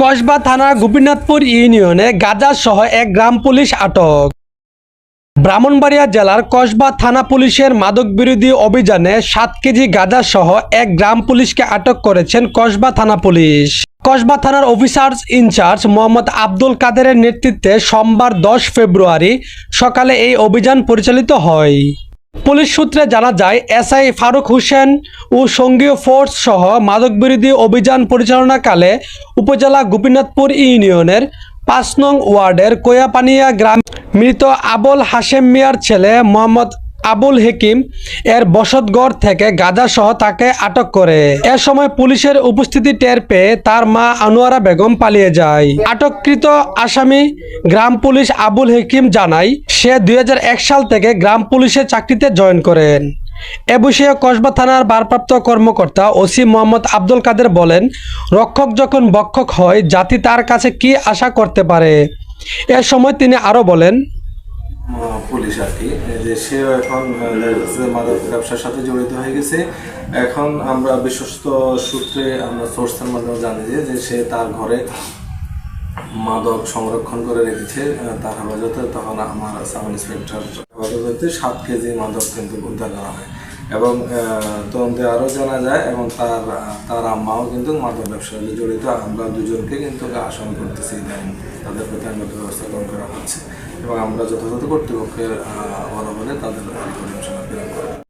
কসবা থানা গোপীনাথপুর ইউনিয়নে গাঁজা সহ এক গ্রাম পুলিশ আটক। ব্রাহ্মণবাড়িয়া জেলার কসবা থানা পুলিশের মাদক বিরোধী অভিযানে 7 কেজি গাঁজা সহ এক গ্রাম পুলিশকে আটক করেছেন কসবা থানা পুলিশ। কসবা থানার অফিসার্স ইনচার্জ মোহাম্মদ আব্দুল কাদেরের নেতৃত্বে সোমবার 10 ফেব্রুয়ারি সকালে এই অভিযান পরিচালিত হয়। পুলিশ সূত্রে জানা যায়, এসআই ফারুক হোসেন ও সঙ্গীয় ফোর্স সহ মাদক বিরোধী অভিযান পরিচালনাকালে উপজেলা গোপীনাথপুর ইউনিয়নের 5 নং ওয়ার্ডের কোয়াপানিয়া গ্রাম মৃত আবুল হাশেম মিয়ার ছেলে মোহাম্মদ আবুল হেকিম এর বসতঘর থেকে গাঁজা সহ তাকে আটক করে। এ সময় পুলিশের উপস্থিতি টের পেয়ে তার মা আনোয়ারা বেগম পালিয়ে যায়। আটককৃত আসামি গ্রাম পুলিশ আবুল হেকিম জানায়, সে 2001 সাল থেকে গ্রাম পুলিশের চাকরিতে জয়েন করেন। এ বিষয়ে কসবা থানার ভারপ্রাপ্ত কর্মকর্তা ওসি মোহাম্মদ আব্দুল কাদের বলেন, রক্ষক যখন ভক্ষক হয়, জাতি তার কাছে কি আশা করতে পারে। এ সময় তিনি আরো বলেন, পুলিশ আর কি যে সেও এখন মাদক ব্যবসার সাথে জড়িত হয়ে গেছে। এখন আমরা বিশ্বস্ত সূত্রে আমরা সোর্সের মাধ্যমে জানি যে সে তার ঘরে মাদক সংরক্ষণ করে রেখেছে তার হেফাজতে। তখন আমার সাব ইন্সপেক্টর হেফাজতে 7 কেজি মাদক কিন্তু উদ্ধার করা হয় এবং তদন্তে আরও জানা যায় এবং তার আম্মাও কিন্তু মাদক ব্যবসার সাথে জড়িত। আমরা দুজনকে কিন্তু আসামি করতেছি, তাদের প্রতি আইনগত ব্যবস্থা গ্রহণ করা হচ্ছে এবং আমরা যথাযথ কর্তৃপক্ষের বরাবরে তাদের প্রেরণ করা।